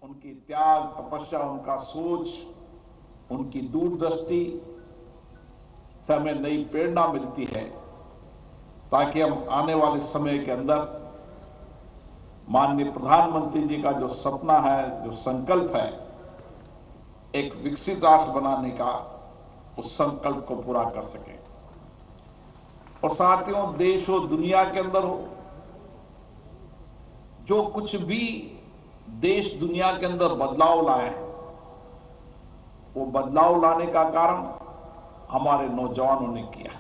उनकी त्याग, तपस्या, उनका सोच, उनकी दूरदृष्टि से हमें नई प्रेरणा मिलती है, ताकि हम आने वाले समय के अंदर माननीय प्रधानमंत्री जी का जो सपना है, जो संकल्प है, एक विकसित राष्ट्र बनाने का, उस संकल्प को पूरा कर सकें। और साथियों, देश हो, दुनिया के अंदर हो, जो कुछ भी देश दुनिया के अंदर बदलाव लाए हैं, वो बदलाव लाने का कारण हमारे नौजवानों ने किया है।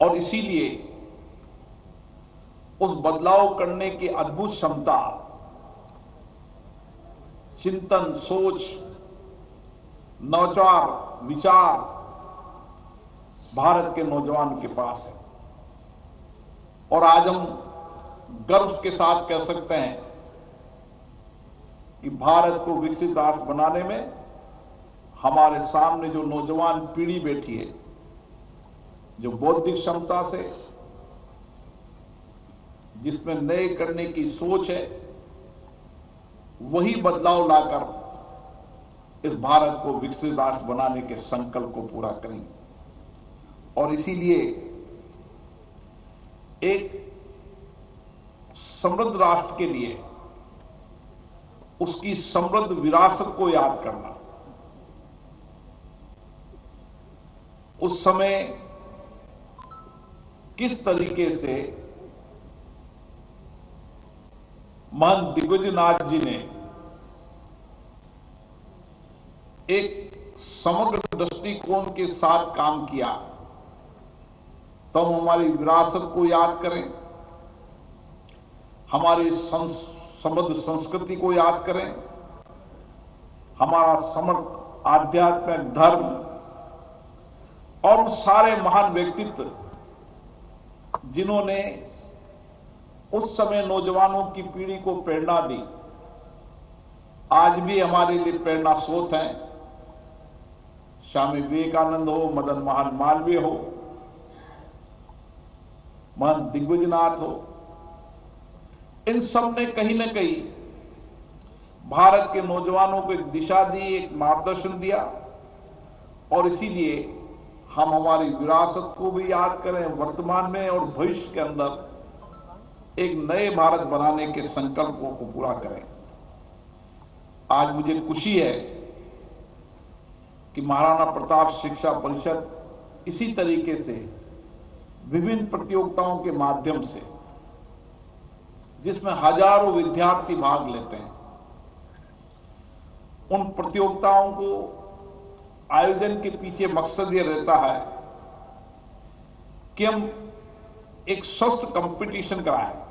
और इसीलिए उस बदलाव करने की अद्भुत क्षमता, चिंतन, सोच, नवाचार, विचार भारत के नौजवान के पास है। और आज हम गर्व के साथ कह सकते हैं कि भारत को विकसित राष्ट्र बनाने में हमारे सामने जो नौजवान पीढ़ी बैठी है, जो बौद्धिक क्षमता से, जिसमें नए करने की सोच है, वही बदलाव लाकर इस भारत को विकसित राष्ट्र बनाने के संकल्प को पूरा करेंगे। और इसीलिए एक समृद्ध राष्ट्र के लिए उसकी समृद्ध विरासत को याद करना, उस समय किस तरीके से महंत दिग्विजयनाथ जी ने एक समग्र दृष्टिकोण के साथ काम किया, तो हम हमारी विरासत को याद करें, हमारी समृद्ध संस्कृति को याद करें, हमारा समर्थ आध्यात्मिक धर्म और उन सारे महान व्यक्तित्व जिन्होंने उस समय नौजवानों की पीढ़ी को प्रेरणा दी, आज भी हमारे लिए प्रेरणा स्रोत हैं। स्वामी विवेकानंद हो, मदन मोहन मालवीय हो, महंत दिग्विजयनाथ हो, इन सब ने कहीं न कहीं भारत के नौजवानों को एक दिशा दी, एक मार्गदर्शन दिया। और इसीलिए हम हमारी विरासत को भी याद करें, वर्तमान में और भविष्य के अंदर एक नए भारत बनाने के संकल्पों को पूरा करें। आज मुझे खुशी है कि महाराणा प्रताप शिक्षा परिषद इसी तरीके से विभिन्न प्रतियोगिताओं के माध्यम से, जिसमें हजारों विद्यार्थी भाग लेते हैं, उन प्रतियोगिताओं को आयोजन के पीछे मकसद यह रहता है कि हम एक स्वस्थ कंपटीशन कराएं।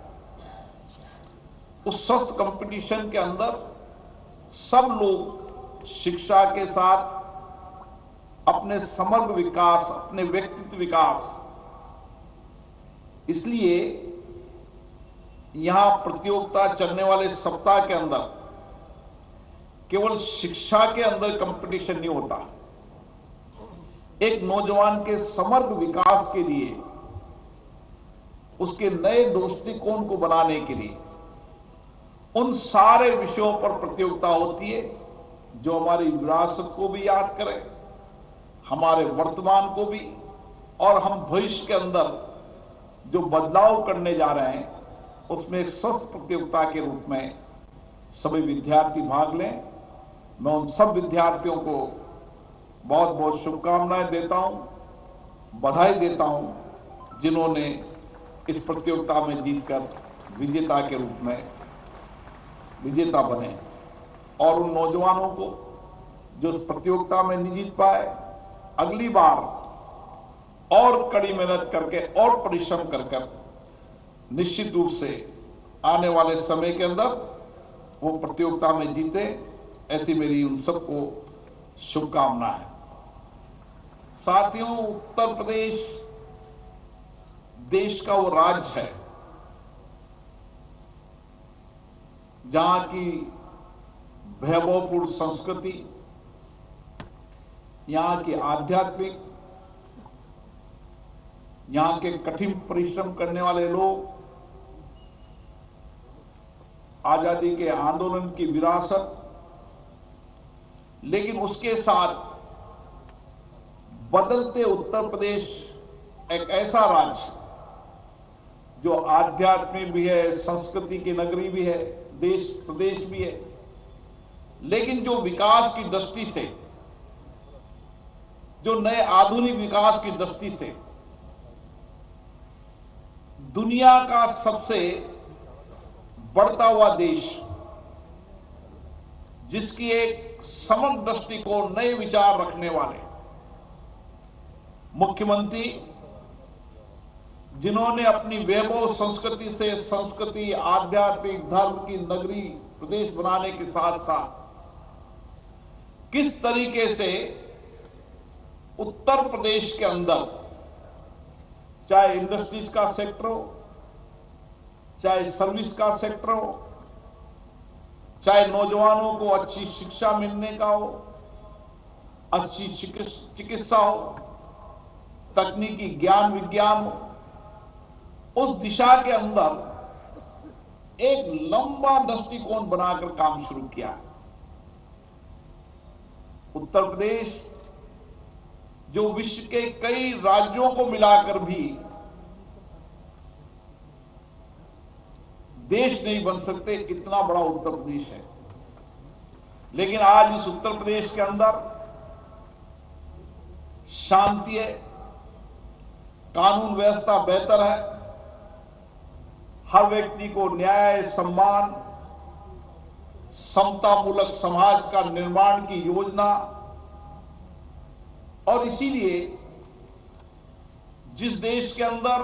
उस स्वस्थ कंपटीशन के अंदर सब लोग शिक्षा के साथ अपने समग्र विकास, अपने व्यक्तित्व विकास, इसलिए यहां प्रतियोगिता चलने वाले सप्ताह के अंदर केवल शिक्षा के अंदर कंपटीशन नहीं होता, एक नौजवान के समग्र विकास के लिए, उसके नए दृष्टिकोण को बनाने के लिए उन सारे विषयों पर प्रतियोगिता होती है, जो हमारी विरासत को भी याद करें, हमारे वर्तमान को भी, और हम भविष्य के अंदर जो बदलाव करने जा रहे हैं उसमें एक स्वस्थ प्रतियोगिता के रूप में सभी विद्यार्थी भाग लें। मैं उन सब विद्यार्थियों को बहुत बहुत शुभकामनाएं देता हूं, बधाई देता हूं, जिन्होंने इस प्रतियोगिता में जीतकर विजेता के रूप में विजेता बने। और उन नौजवानों को जो इस प्रतियोगिता में नहीं जीत पाए, अगली बार और कड़ी मेहनत करके और परिश्रम कर निश्चित रूप से आने वाले समय के अंदर वो प्रतियोगिता में जीते, ऐसी मेरी उन सबको शुभकामना है। साथियों, उत्तर प्रदेश देश का वो राज्य है जहां की वैभवपूर्ण संस्कृति, यहां की आध्यात्मिक, यहां के कठिन परिश्रम करने वाले लोग, आजादी के आंदोलन की विरासत, लेकिन उसके साथ बदलते उत्तर प्रदेश एक ऐसा राज्य जो आध्यात्मिक भी है, संस्कृति की नगरी भी है, देश प्रदेश भी है, लेकिन जो विकास की दृष्टि से, जो नए आधुनिक विकास की दृष्टि से दुनिया का सबसे बढ़ता हुआ देश, जिसकी एक समग्र दृष्टिकोण, नए विचार रखने वाले मुख्यमंत्री, जिन्होंने अपनी वैभव संस्कृति से संस्कृति, आध्यात्मिक, धर्म की नगरी प्रदेश बनाने के साथ साथ किस तरीके से उत्तर प्रदेश के अंदर, चाहे इंडस्ट्रीज का सेक्टर हो, चाहे सर्विस का सेक्टर हो, चाहे नौजवानों को अच्छी शिक्षा मिलने का हो, अच्छी चिकित्सा हो, तकनीकी ज्ञान विज्ञान हो, उस दिशा के अंदर एक लंबा दृष्टिकोण बनाकर काम शुरू किया। उत्तर प्रदेश जो विश्व के कई राज्यों को मिलाकर भी देश नहीं बन सकते, इतना बड़ा उत्तर प्रदेश है, लेकिन आज इस उत्तर प्रदेश के अंदर शांति है, कानून व्यवस्था बेहतर है, हर व्यक्ति को न्याय, सम्मान, समतामूलक समाज का निर्माण की योजना, और इसीलिए जिस देश के अंदर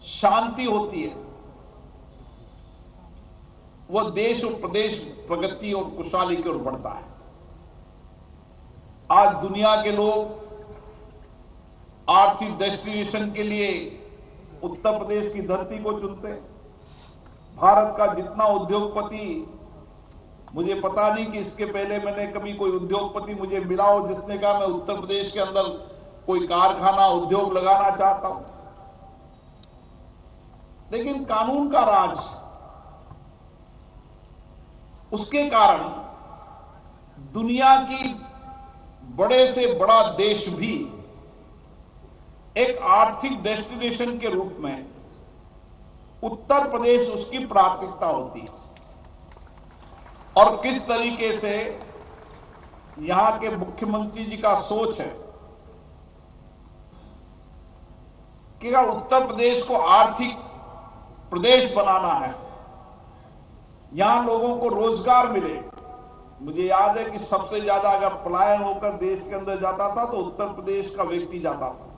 शांति होती है, वह देश और प्रदेश प्रगति और खुशहाली की ओर बढ़ता है। आज दुनिया के लोग आर्थिक डेस्टिनेशन के लिए उत्तर प्रदेश की धरती को चुनते हैं। भारत का जितना उद्योगपति, मुझे पता नहीं कि इसके पहले मैंने कभी कोई उद्योगपति मुझे मिला हो जिसने कहा मैं उत्तर प्रदेश के अंदर कोई कारखाना, उद्योग लगाना चाहता हूं। लेकिन कानून का राज, उसके कारण दुनिया की बड़े से बड़ा देश भी एक आर्थिक डेस्टिनेशन के रूप में उत्तर प्रदेश उसकी प्राथमिकता होती है। और किस तरीके से यहां के मुख्यमंत्री जी का सोच है कि अगर उत्तर प्रदेश को आर्थिक प्रदेश बनाना है, यहां लोगों को रोजगार मिले। मुझे याद है कि सबसे ज्यादा अगर पलायन होकर देश के अंदर जाता था तो उत्तर प्रदेश का व्यक्ति जाता था,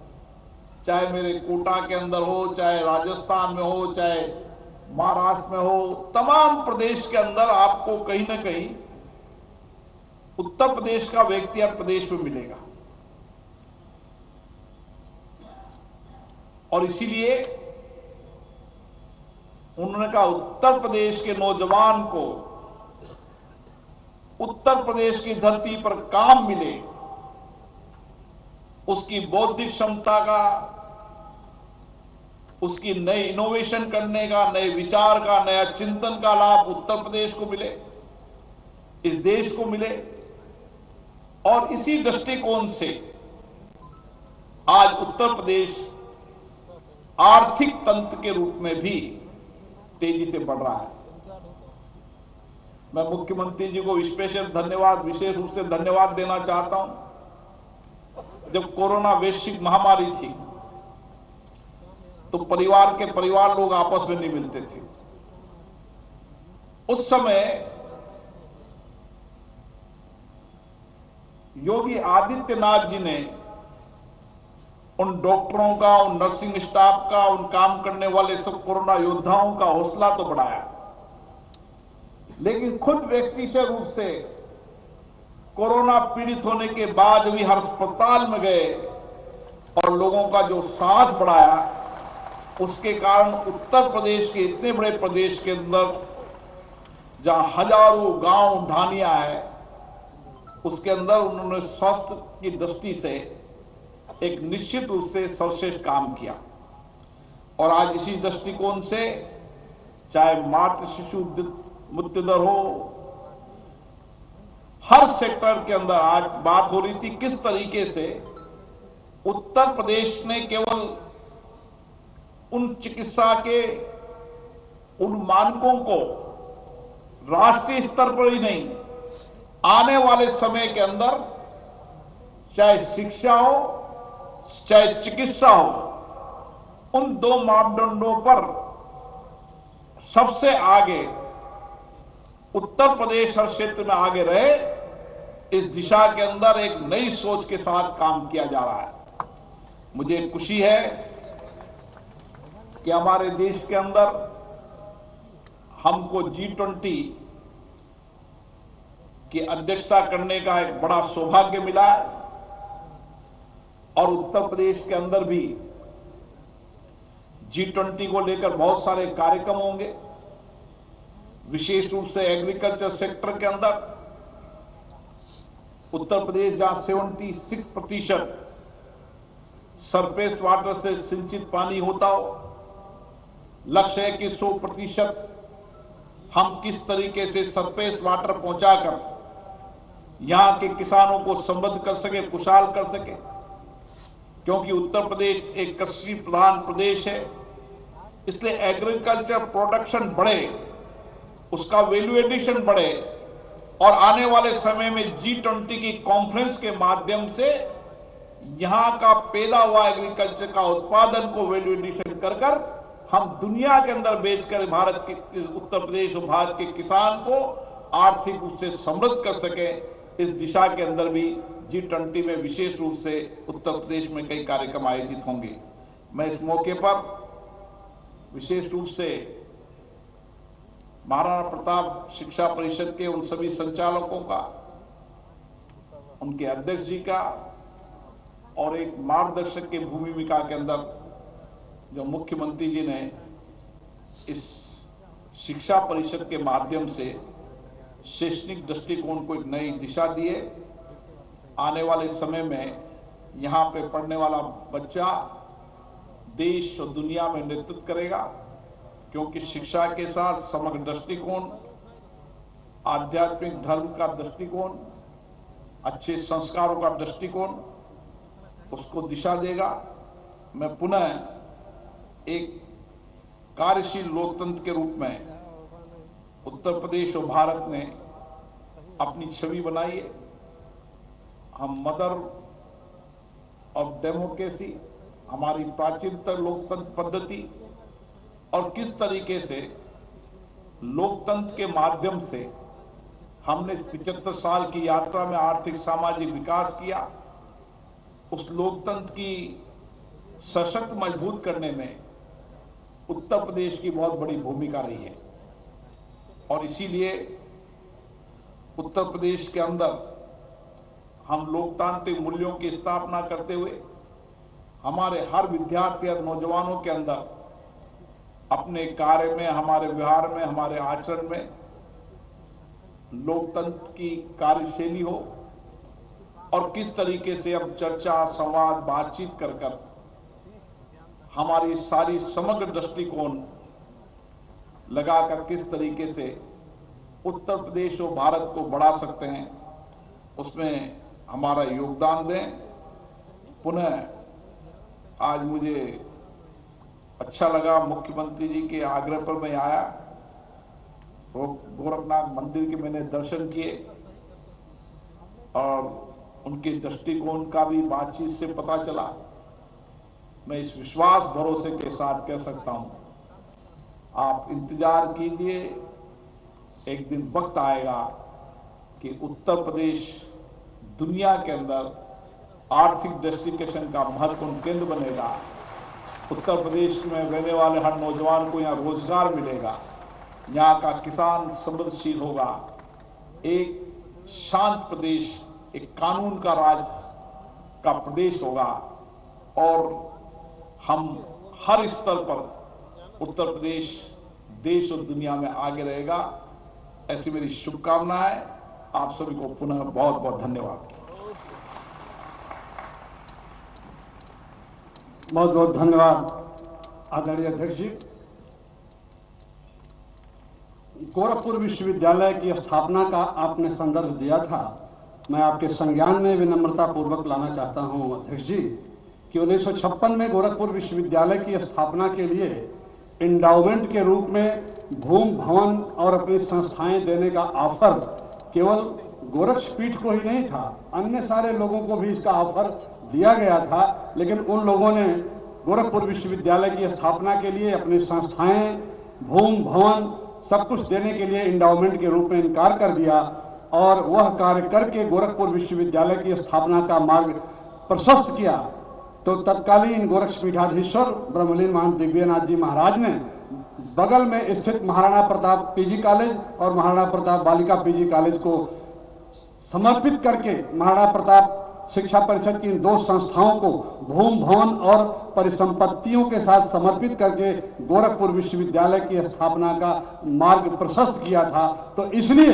चाहे मेरे कोटा के अंदर हो, चाहे राजस्थान में हो, चाहे महाराष्ट्र में हो, तमाम प्रदेश के अंदर आपको कहीं ना कहीं उत्तर प्रदेश का व्यक्ति हर प्रदेश में मिलेगा। और इसीलिए उन्होंने कहा उत्तर प्रदेश के नौजवान को उत्तर प्रदेश की धरती पर काम मिले, उसकी बौद्धिक क्षमता का, उसकी नए इनोवेशन करने का, नए विचार का, नया चिंतन का लाभ उत्तर प्रदेश को मिले, इस देश को मिले। और इसी दृष्टिकोण से आज उत्तर प्रदेश आर्थिक तंत्र के रूप में भी तेजी से बढ़ रहा है। मैं मुख्यमंत्री जी को स्पेशल धन्यवाद, विशेष रूप से धन्यवाद देना चाहता हूं। जब कोरोना वैश्विक महामारी थी तो परिवार के परिवार लोग आपस में नहीं मिलते थे। उस समय योगी आदित्यनाथ जी ने उन डॉक्टरों का, उन नर्सिंग स्टाफ का, उन काम करने वाले सब कोरोना योद्धाओं का हौसला तो बढ़ाया, लेकिन खुद व्यक्तिगत रूप से कोरोना पीड़ित होने के बाद भी हर अस्पताल में गए और लोगों का जो साहस बढ़ाया, उसके कारण उत्तर प्रदेश के इतने बड़े प्रदेश के अंदर जहां हजारों गांव ढानियां हैं, उसके अंदर उन्होंने स्वास्थ्य की दृष्टि से एक निश्चित रूप से सर्वश्रेष्ठ काम किया। और आज इसी दृष्टिकोण से चाहे मातृ शिशु मृत्यु दर हो, हर सेक्टर के अंदर आज बात हो रही थी किस तरीके से उत्तर प्रदेश ने केवल उन चिकित्सा के उन मानकों को राष्ट्रीय स्तर पर ही नहीं, आने वाले समय के अंदर चाहे शिक्षा हो चाहे चिकित्सा हो, उन दो मापदंडों पर सबसे आगे उत्तर प्रदेश हर क्षेत्र में आगे रहे, इस दिशा के अंदर एक नई सोच के साथ काम किया जा रहा है। मुझे खुशी है कि हमारे देश के अंदर हमको G20 की अध्यक्षता करने का एक बड़ा सौभाग्य मिला है और उत्तर प्रदेश के अंदर भी G20 को लेकर बहुत सारे कार्यक्रम होंगे। विशेष रूप से एग्रीकल्चर सेक्टर के अंदर उत्तर प्रदेश जहां 76% सरफेस वाटर से सिंचित पानी होता हो, लक्ष्य है कि 100% हम किस तरीके से सरफेस वाटर पहुंचाकर यहां के किसानों को समृद्ध कर सके, खुशहाल कर सके, क्योंकि उत्तर प्रदेश एक कृषि प्रधान प्रदेश है। इसलिए एग्रीकल्चर प्रोडक्शन बढ़े, उसका वैल्यू एडिशन बढ़े और आने वाले समय में G20 की कॉन्फ्रेंस के माध्यम से यहां का पैदा हुआ एग्रीकल्चर का उत्पादन को वैल्यू एडिशन कर हम दुनिया के अंदर बेचकर भारत के उत्तर प्रदेश और भारत के किसान को आर्थिक रूप से समृद्ध कर सके। इस दिशा के अंदर भी G20 में विशेष रूप से उत्तर प्रदेश में कई कार्यक्रम आयोजित होंगे। मैं इस मौके पर विशेष रूप से महाराणा प्रताप शिक्षा परिषद के उन सभी संचालकों का, उनके अध्यक्ष जी का और एक मार्गदर्शक की भूमिका के अंदर जो मुख्यमंत्री जी ने इस शिक्षा परिषद के माध्यम से शैक्षणिक दृष्टिकोण को एक नई दिशा दी है। आने वाले समय में यहां पे पढ़ने वाला बच्चा देश और दुनिया में नेतृत्व करेगा, क्योंकि शिक्षा के साथ समग्र दृष्टिकोण, आध्यात्मिक धर्म का दृष्टिकोण, अच्छे संस्कारों का दृष्टिकोण उसको दिशा देगा। मैं पुनः एक कार्यशील लोकतंत्र के रूप में उत्तर प्रदेश और भारत ने अपनी छवि बनाई है। हम मदर ऑफ डेमोक्रेसी, हमारी प्राचीनतम लोकतंत्र पद्धति और किस तरीके से लोकतंत्र के माध्यम से हमने 75 साल की यात्रा में आर्थिक सामाजिक विकास किया, उस लोकतंत्र की सशक्त मजबूत करने में उत्तर प्रदेश की बहुत बड़ी भूमिका रही है। और इसीलिए उत्तर प्रदेश के अंदर हम लोकतांत्रिक मूल्यों की स्थापना करते हुए हमारे हर विद्यार्थी और नौजवानों के अंदर अपने कार्य में, हमारे व्यवहार में, हमारे आचरण में लोकतंत्र की कार्यशैली हो और किस तरीके से अब चर्चा, संवाद, बातचीत कर हमारी सारी समग्र दृष्टिकोण लगाकर किस तरीके से उत्तर प्रदेश और भारत को बढ़ा सकते हैं, उसमें हमारा योगदान दें। पुनः आज मुझे अच्छा लगा, मुख्यमंत्री जी के आग्रह पर मैं आया, गोरखनाथ मंदिर के मैंने दर्शन किए और उनके दृष्टिकोण का भी बातचीत से पता चला। मैं इस विश्वास भरोसे के साथ कह सकता हूं, आप इंतजार कीजिए, एक दिन वक्त आएगा कि उत्तर प्रदेश दुनिया के अंदर आर्थिक दृष्टिकोण का महत्वपूर्ण केंद्र बनेगा। उत्तर प्रदेश में रहने वाले हर नौजवान को यहां रोजगार मिलेगा, यहां का किसान समृद्धशील होगा, एक शांत प्रदेश, एक कानून का राज का प्रदेश होगा और हम हर स्तर पर उत्तर प्रदेश देश और दुनिया में आगे रहेगा। ऐसी मेरी शुभकामनाएं। आप सभी को पुनः बहुत बहुत धन्यवाद। बहुत बहुत धन्यवाद आदरणीय अध्यक्ष जी। गोरखपुर विश्वविद्यालय की स्थापना का आपने संदर्भ दिया था। मैं आपके संज्ञान में विनम्रता पूर्वक लाना चाहता हूं अध्यक्ष जी कि 1956 में गोरखपुर विश्वविद्यालय की स्थापना के लिए इंडाउमेंट के रूप में भूमि भवन और अपनी संस्थाएं देने का ऑफर केवल गोरक्षपीठ को ही नहीं था, अन्य सारे लोगों को भी इसका ऑफर दिया गया था। लेकिन उन लोगों ने गोरखपुर विश्वविद्यालय की स्थापना के लिए अपनी संस्थाएं, भूमि भवन सब कुछ देने के लिए इंडाउमेंट के रूप में इनकार कर दिया और वह कार्य करके गोरखपुर विश्वविद्यालय की स्थापना का मार्ग प्रशस्त किया। तो तत्कालीन गोरक्षपीठाधीश्वर ब्रह्मलीन महंत दिव्यनाथ जी महाराज ने बगल में स्थित महाराणा प्रताप पीजी कॉलेज और महाराणा प्रताप बालिका पीजी कॉलेज को समर्पित करके महाराणा प्रताप शिक्षा परिषद की इन दो संस्थाओं को भूमि भवन और परिसंपत्तियों के साथ समर्पित करके गोरखपुर विश्वविद्यालय की स्थापना का मार्ग प्रशस्त किया था। तो इसलिए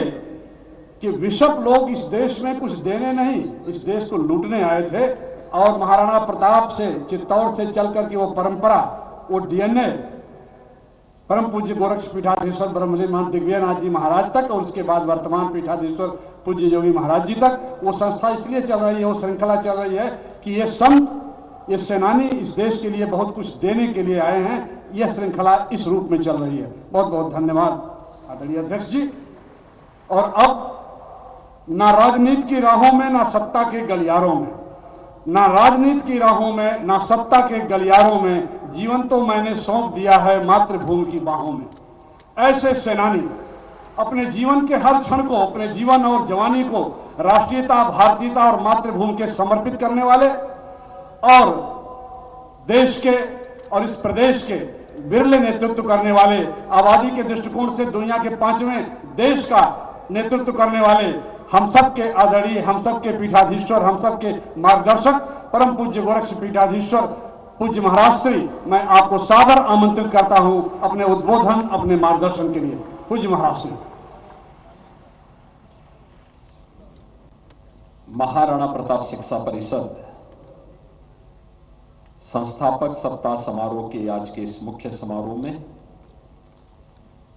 कि विषप लोग इस देश में कुछ देने नहीं, इस देश को लूटने आए थे और महाराणा प्रताप से चित्तौड़ से चल करके वो परंपरा, वो डीएनए परम पूज्य गोरक्षपीठाधीश्वर ब्रह्मलीन महंत दिव्यनाथ जी महाराज तक और उसके बाद वर्तमान पीठाधीश्वर पूज्य योगी महाराज जी तक वो संस्था इसलिए चल रही है, वो श्रृंखला चल रही है कि ये संत, ये सेनानी इस देश के लिए बहुत कुछ देने के लिए आए हैं। यह श्रृंखला इस रूप में चल रही है। बहुत बहुत धन्यवाद आदरणीय अध्यक्ष जी। और अब ना राजनीति की राहों में, ना सत्ता के गलियारों में, ना राजनीति की राहों में, ना सत्ता के गलियारों में जीवन तो मैंने सौंप दिया है मातृभूमि की बाहों में। ऐसे सेनानी अपने जीवन के हर क्षण को, अपने जीवन और जवानी को राष्ट्रीयता, भारतीयता और मातृभूमि के समर्पित करने वाले और देश के और इस प्रदेश के बिरले नेतृत्व करने वाले, आबादी के दृष्टिकोण से दुनिया के 5वें देश का नेतृत्व करने वाले हम सब के आदरणीय, हम सब के पीठाधीश्वर, हम सब के मार्गदर्शक परम पूज्य गोरक्ष पीठाधीश्वर पूज्य महाराज श्री, मैं आपको सादर आमंत्रित करता हूं अपने उद्बोधन, अपने मार्गदर्शन के लिए। पूज्य महाराज श्री। महाराणा प्रताप शिक्षा परिषद संस्थापक सप्ताह समारोह के आज के इस मुख्य समारोह में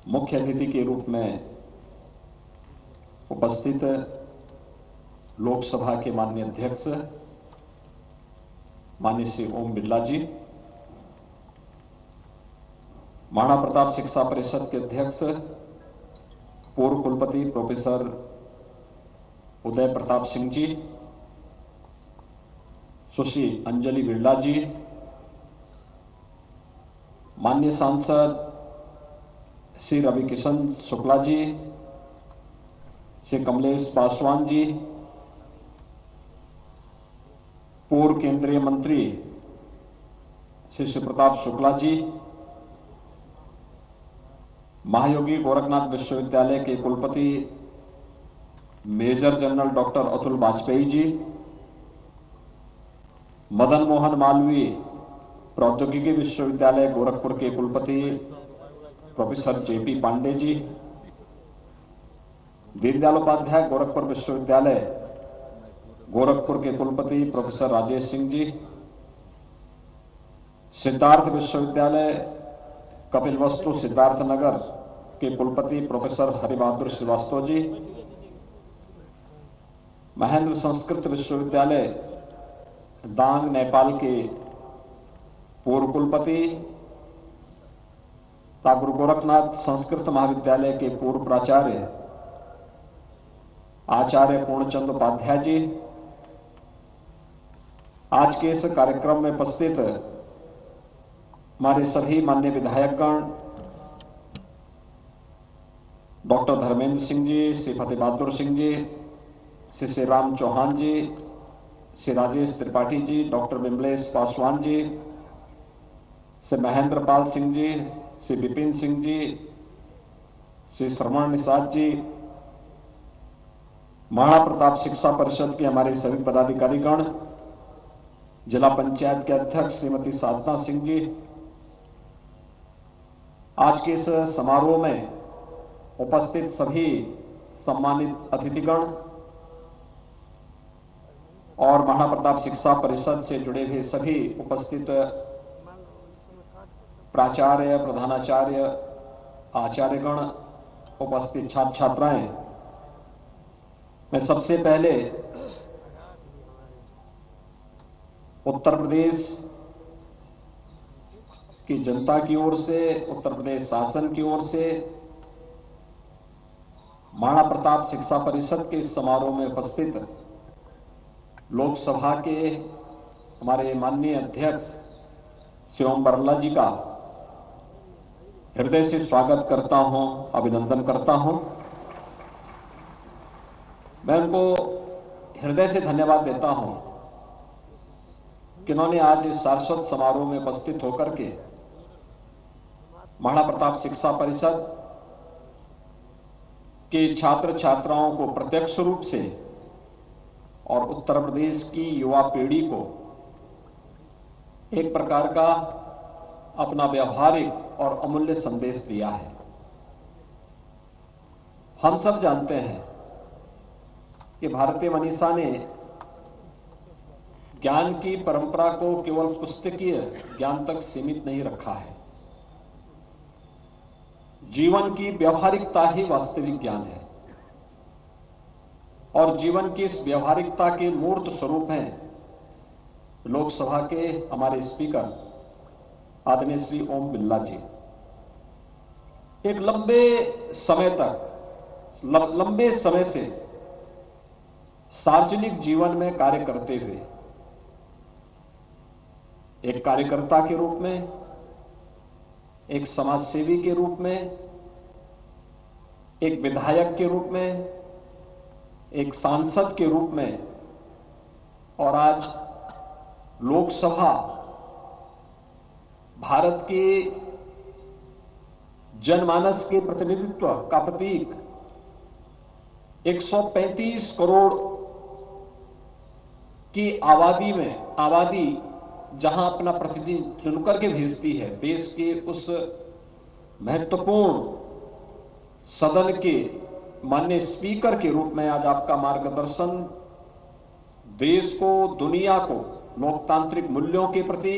मुख्य अतिथि के रूप में उपस्थित लोकसभा के माननीय अध्यक्ष माननीय श्री ओम बिरला जी, महाराणा प्रताप शिक्षा परिषद के अध्यक्ष पूर्व कुलपति प्रोफेसर उदय प्रताप सिंह जी, सुश्री अंजलि बिरला जी, माननीय सांसद श्री रवि किशन शुक्ला जी, श्री कमलेश पासवान जी, पूर्व केंद्रीय मंत्री श्री शिवप्रताप शुक्ला जी, महायोगी गोरखनाथ विश्वविद्यालय के कुलपति major general doctor Atul Vajpayee ji, Madan Mohan Malaviya प्रौद्योगिकी विश्वविद्यालय गोरखपुर के कुलपति प्रोफेसर जेपी पांडे जी, दीनदयाल उपाध्याय गोरखपुर विश्वविद्यालय गोरखपुर के कुलपति प्रोफेसर राजेश सिंह जी, सिद्धार्थ विश्वविद्यालय कपिलवस्तु सिद्धार्थनगर के कुलपति प्रोफेसर हरिबहादुर श्रीवास्तव जी, महेंद्र संस्कृत विश्वविद्यालय दांग नेपाल के पूर्व कुलपति गुरु गोरखनाथ संस्कृत महाविद्यालय के पूर्व प्राचार्य आचार्य पूर्णचंद उपाध्याय जी, आज के इस कार्यक्रम में उपस्थित हमारे सभी माननीय विधायकगण, डॉक्टर धर्मेंद्र सिंह जी, श्री फतेह बहादुर सिंह जी, श्री श्री राम चौहान जी, श्री राजेश त्रिपाठी जी, डॉक्टर विमलेश पासवान जी, श्री महेंद्र पाल सिंह जी, श्री विपिन सिंह जी, श्री श्रवण निषाद जी, महाराणा प्रताप शिक्षा परिषद के हमारे सभी पदाधिकारीगण, जिला पंचायत के अध्यक्ष श्रीमती साधना सिंह जी, आज के इस समारोह में उपस्थित सभी सम्मानित अतिथिगण और महाराणा प्रताप शिक्षा परिषद से जुड़े हुए सभी उपस्थित प्राचार्य, प्रधानाचार्य, आचार्यगण, उपस्थित छात्र छात्राएं, मैं सबसे पहले उत्तर प्रदेश की जनता की ओर से, उत्तर प्रदेश शासन की ओर से महाराणा प्रताप शिक्षा परिषद के इस समारोह में उपस्थित लोकसभा के हमारे माननीय अध्यक्ष श्री ओम बिरला जी का हृदय से स्वागत करता हूं, अभिनंदन करता हूं। मैं उनको हृदय से धन्यवाद देता हूं कि उन्होंने आज इस सारस्वत समारोह में उपस्थित होकर के महाराणा प्रताप शिक्षा परिषद के छात्र छात्राओं को प्रत्यक्ष रूप से और उत्तर प्रदेश की युवा पीढ़ी को एक प्रकार का अपना व्यवहारिक और अमूल्य संदेश दिया है। हम सब जानते हैं कि भारतीय मनीषा ने ज्ञान की परंपरा को केवल पुस्तकीय ज्ञान तक सीमित नहीं रखा है। जीवन की व्यवहारिकता ही वास्तविक ज्ञान है और जीवन की इस व्यवहारिकता के मूर्त स्वरूप हैं लोकसभा के हमारे स्पीकर आदरणीय श्री ओम बिरला जी। एक लंबे समय से सार्वजनिक जीवन में कार्य करते हुए एक कार्यकर्ता के रूप में, एक समाजसेवी के रूप में, एक विधायक के रूप में, एक सांसद के रूप में और आज लोकसभा भारत के जनमानस के प्रतिनिधित्व का प्रतीक 135 करोड़ की आबादी जहां अपना प्रतिनिधि चुनकर के भेजती है, देश के उस महत्वपूर्ण सदन के माननीय स्पीकर के रूप में आज आपका मार्गदर्शन देश को, दुनिया को लोकतांत्रिक मूल्यों के प्रति,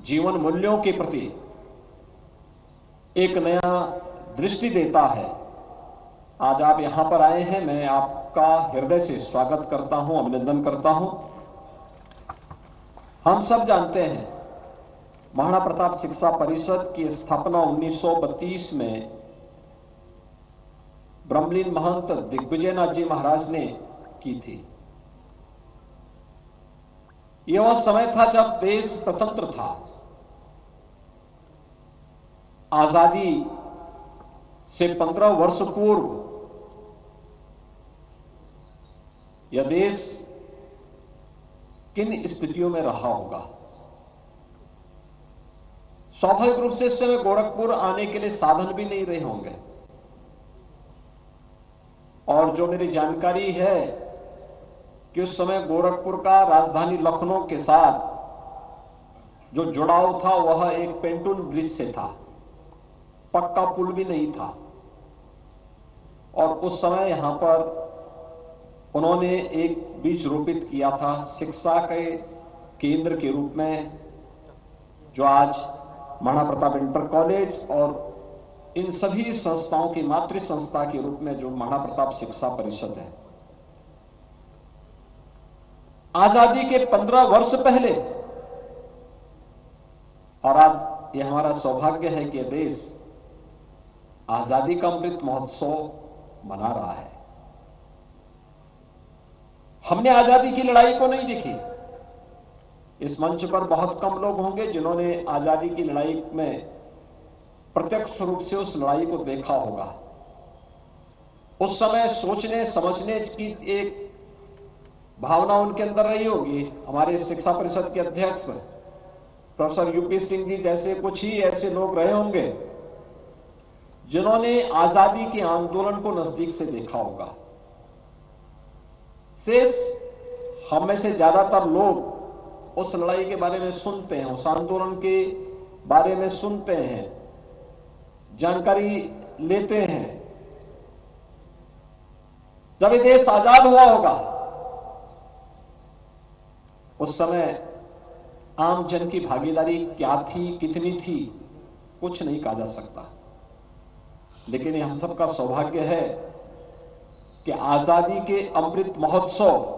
जीवन मूल्यों के प्रति एक नया दृष्टि देता है। आज आप यहां पर आए हैं, मैं आपका हृदय से स्वागत करता हूं, अभिनंदन करता हूं। हम सब जानते हैं महाराणा प्रताप शिक्षा परिषद की स्थापना 1932 में ब्रह्मलीन महंत दिग्विजयनाथ जी महाराज ने की थी। यह वह समय था जब देश स्वतंत्र था। आजादी से 15 वर्ष पूर्व यह देश किन स्थितियों में रहा होगा। स्वाभाविक रूप से इस समय गोरखपुर आने के लिए साधन भी नहीं रहे होंगे और जो मेरी जानकारी है कि उस समय गोरखपुर का राजधानी लखनऊ के साथ जो जुड़ाव था वह एक पेंटून ब्रिज से था, पक्का पुल भी नहीं था। और उस समय यहां पर उन्होंने एक बीज रोपित किया था शिक्षा के केंद्र के रूप में, जो आज महाराणा प्रताप इंटर कॉलेज और इन सभी संस्थाओं की मातृ संस्था के रूप में जो महाराणा प्रताप शिक्षा परिषद है। आजादी के 15 वर्ष पहले, और आज यह हमारा सौभाग्य है कि देश आजादी का अमृत महोत्सव मना रहा है। हमने आजादी की लड़ाई को नहीं देखी। इस मंच पर बहुत कम लोग होंगे जिन्होंने आजादी की लड़ाई में प्रत्यक्ष रूप से उस लड़ाई को देखा होगा। उस समय सोचने समझने की एक भावना उनके अंदर रही होगी। हमारे शिक्षा परिषद के अध्यक्ष प्रोफेसर यूपी सिंह जी जैसे कुछ ही ऐसे लोग रहे होंगे जिन्होंने आजादी के आंदोलन को नजदीक से देखा होगा। शेष हम में से ज्यादातर लोग उस लड़ाई के बारे में सुनते हैं, उस आंदोलन के बारे में सुनते हैं, जानकारी लेते हैं। जब ये देश आजाद हुआ होगा उस समय आम जन की भागीदारी क्या थी, कितनी थी, कुछ नहीं कहा जा सकता। लेकिन ये हम सबका सौभाग्य है कि आजादी के अमृत महोत्सव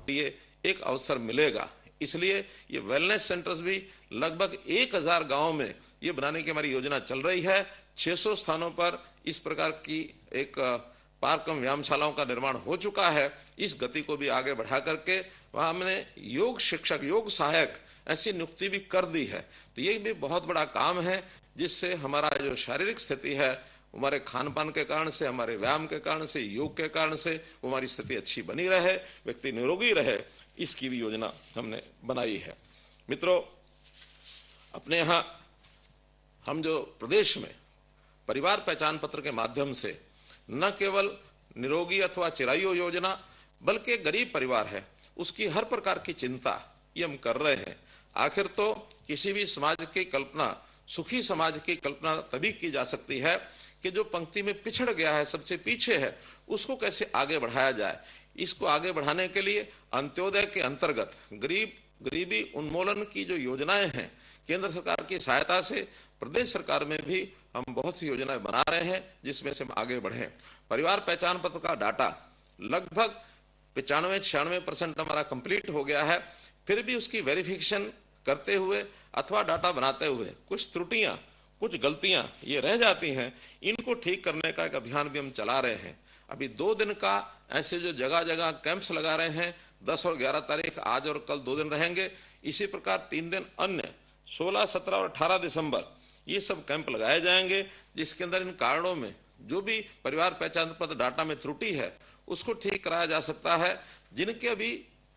ये एक अवसर मिलेगा। इसलिए ये वेलनेस सेंटर्स भी लगभग 1000 गांवों में ये बनाने की हमारी योजना चल रही है। 600 स्थानों पर इस प्रकार की एक पार्क एवं व्यायामशालाओं का निर्माण हो चुका है। इस गति को भी आगे बढ़ा करके वहां हमने योग शिक्षक, योग सहायक ऐसी नियुक्ति भी कर दी है। तो ये भी बहुत बड़ा काम है, जिससे हमारा जो शारीरिक स्थिति है, हमारे खान पान के कारण से, हमारे व्यायाम के कारण से, योग के कारण से हमारी स्थिति अच्छी बनी रहे, व्यक्ति निरोगी रहे, इसकी भी योजना हमने बनाई है। मित्रों, अपने यहाँ हम जो प्रदेश में परिवार पहचान पत्र के माध्यम से न केवल निरोगी अथवा चिरायु योजना, बल्कि गरीब परिवार है उसकी हर प्रकार की चिंता ये हम कर रहे हैं। आखिर तो किसी भी समाज की कल्पना, सुखी समाज की कल्पना तभी की जा सकती है कि जो पंक्ति में पिछड़ गया है, सबसे पीछे है, उसको कैसे आगे बढ़ाया जाए। इसको आगे बढ़ाने के लिए अंत्योदय के अंतर्गत गरीबी उन्मूलन की जो योजनाएं हैं, केंद्र सरकार की सहायता से प्रदेश सरकार में भी हम बहुत सी योजनाएं बना रहे हैं, जिसमें से हम आगे बढ़े। परिवार पहचान पत्र का डाटा लगभग 95-96% हमारा कंप्लीट हो गया है। फिर भी उसकी वेरिफिकेशन करते हुए अथवा डाटा बनाते हुए कुछ त्रुटियां, कुछ गलतियां ये रह जाती हैं। इनको ठीक करने का एक अभियान भी हम चला रहे हैं। अभी 2 दिन का ऐसे जो जगह जगह कैंप्स लगा रहे हैं, 10 और 11 तारीख, आज और कल 2 दिन रहेंगे। इसी प्रकार 3 दिन अन्य 16, 17 और 18 दिसंबर ये सब कैंप लगाए जाएंगे, जिसके अंदर इन कारणों में जो भी परिवार पहचान पत्र डाटा में त्रुटि है उसको ठीक कराया जा सकता है। जिनके अभी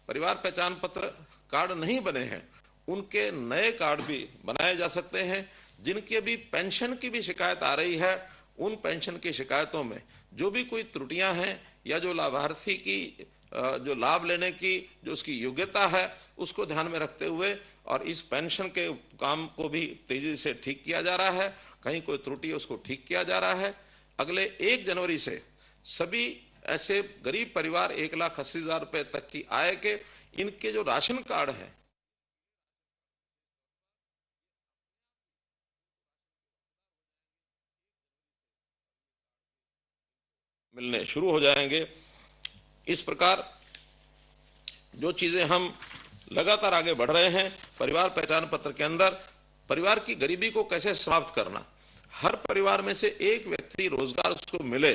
परिवार पहचान पत्र कार्ड नहीं बने हैं, उनके नए कार्ड भी बनाए जा सकते हैं। जिनकी अभी पेंशन की भी शिकायत आ रही है, उन पेंशन की शिकायतों में जो भी कोई त्रुटियां हैं या जो लाभार्थी की जो लाभ लेने की जो उसकी योग्यता है, उसको ध्यान में रखते हुए और इस पेंशन के काम को भी तेजी से ठीक किया जा रहा है। कहीं कोई त्रुटि है उसको ठीक किया जा रहा है। अगले 1 जनवरी से सभी ऐसे गरीब परिवार 1,80,000 रुपए तक की आय के इनके जो राशन कार्ड है मिलने शुरू हो जाएंगे। इस प्रकार जो चीजें हम लगातार आगे बढ़ रहे हैं, परिवार पहचान पत्र के अंदर परिवार की गरीबी को कैसे समाप्त करना, हर परिवार में से एक व्यक्ति रोजगार उसको मिले।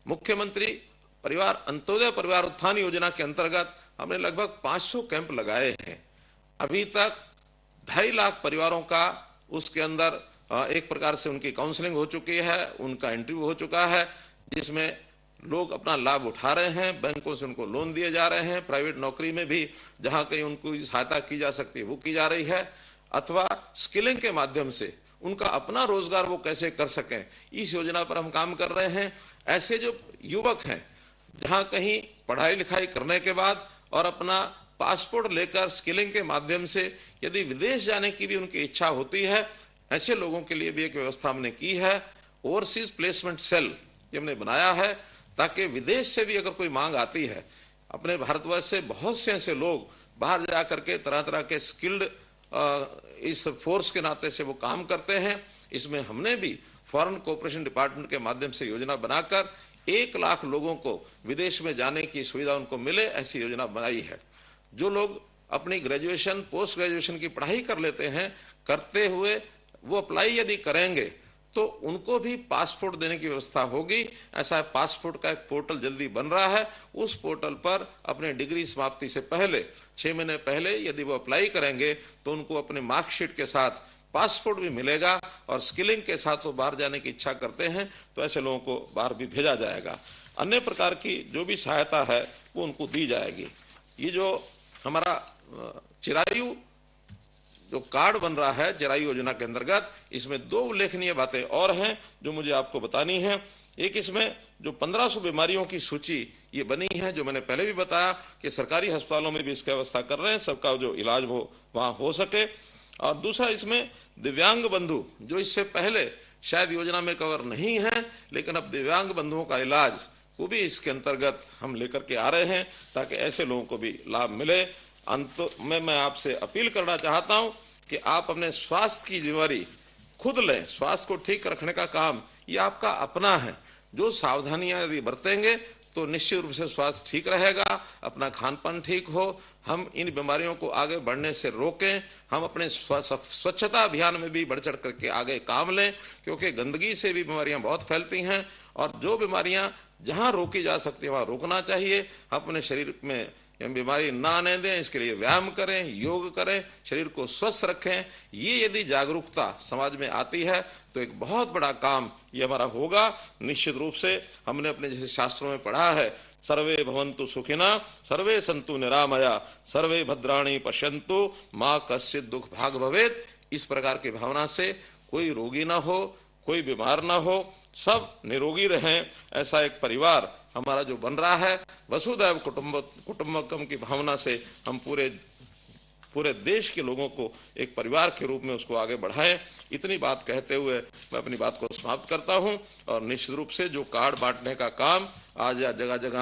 मुख्यमंत्री परिवार अंत्योदय परिवार उत्थान योजना के अंतर्गत हमने लगभग 500 कैंप लगाए हैं। अभी तक 2.5 लाख परिवारों का उसके अंदर एक प्रकार से उनकी काउंसलिंग हो चुकी है, उनका इंटरव्यू हो चुका है, जिसमें लोग अपना लाभ उठा रहे हैं। बैंकों से उनको लोन दिए जा रहे हैं। प्राइवेट नौकरी में भी जहां कहीं उनको सहायता की जा सकती है वो की जा रही है, अथवा स्किलिंग के माध्यम से उनका अपना रोजगार वो कैसे कर सकें, इस योजना पर हम काम कर रहे हैं। ऐसे जो युवक हैं जहां कहीं पढ़ाई लिखाई करने के बाद और अपना पासपोर्ट लेकर स्किलिंग के माध्यम से यदि विदेश जाने की भी उनकी इच्छा होती है, ऐसे लोगों के लिए भी एक व्यवस्था हमने की है। ओवरसीज प्लेसमेंट सेल ये हमने बनाया है, ताकि विदेश से भी अगर कोई मांग आती है, अपने भारतवर्ष से बहुत से ऐसे लोग बाहर जाकर के तरह तरह के स्किल्ड इस फोर्स के नाते से वो काम करते हैं। इसमें हमने भी फॉरेन कोऑपरेशन डिपार्टमेंट के माध्यम से योजना बनाकर 1 लाख लोगों को विदेश में जाने की सुविधा उनको मिले, ऐसी योजना बनाई है। जो लोग अपनी ग्रेजुएशन, पोस्ट ग्रेजुएशन की पढ़ाई कर लेते हैं, करते हुए वो अप्लाई यदि करेंगे तो उनको भी पासपोर्ट देने की व्यवस्था होगी। ऐसा पासपोर्ट का एक पोर्टल जल्दी बन रहा है। उस पोर्टल पर अपने डिग्री समाप्ति से पहले 6 महीने पहले यदि वो अप्लाई करेंगे तो उनको अपने मार्कशीट के साथ पासपोर्ट भी मिलेगा, और स्किलिंग के साथ वो बाहर जाने की इच्छा करते हैं तो ऐसे लोगों को बाहर भी भेजा जाएगा। अन्य प्रकार की जो भी सहायता है वो उनको दी जाएगी। ये जो हमारा चिरायु जो कार्ड बन रहा है चिरायु योजना के अंतर्गत, इसमें 2 उल्लेखनीय बातें और हैं जो मुझे आपको बतानी है। एक, इसमें जो 1500 बीमारियों की सूची ये बनी है, जो मैंने पहले भी बताया कि सरकारी अस्पतालों में भी इसकी व्यवस्था कर रहे हैं, सबका जो इलाज वो वहां हो सके। और दूसरा, इसमें दिव्यांग बंधु जो इससे पहले शायद योजना में कवर नहीं है, लेकिन अब दिव्यांग बंधुओं का इलाज वो भी इसके अंतर्गत हम लेकर के आ रहे हैं, ताकि ऐसे लोगों को भी लाभ मिले। अंत में मैं आपसे अपील करना चाहता हूं कि आप अपने स्वास्थ्य की जिम्मेदारी खुद लें। स्वास्थ्य को ठीक रखने का काम ये आपका अपना है। जो सावधानियां यदि बरतेंगे तो निश्चित रूप से स्वास्थ्य ठीक रहेगा, अपना खान पान ठीक हो, हम इन बीमारियों को आगे बढ़ने से रोकें, हम अपने स्वच्छता अभियान में भी बढ़ चढ़ करके आगे काम लें, क्योंकि गंदगी से भी बीमारियां बहुत फैलती हैं और जो बीमारियां जहां रोकी जा सकती है वहां रोकना चाहिए। अपने शरीर में बीमारी ना आने दें, इसके लिए व्यायाम करें, योग करें, शरीर को स्वस्थ रखें। ये यदि जागरूकता समाज में आती है तो एक बहुत बड़ा काम ये हमारा होगा। निश्चित रूप से हमने अपने जैसे शास्त्रों में पढ़ा है, सर्वे भवन्तु सुखिना सर्वे सन्तु निरामया सर्वे भद्राणि पश्यन्तु मां कश्चित् दुख भाग भवेत्। इस प्रकार की भावना से कोई रोगी ना हो, कोई बीमार ना हो, सब निरोगी रहें, ऐसा एक परिवार हमारा जो बन रहा है, वसुधैव कुटुंबकम की भावना से हम पूरे देश के लोगों को एक परिवार के रूप में उसको आगे बढ़ाएं। इतनी बात कहते हुए मैं अपनी बात को समाप्त करता हूं और निश्चित रूप से जो कार्ड बांटने का काम आज जगह जगह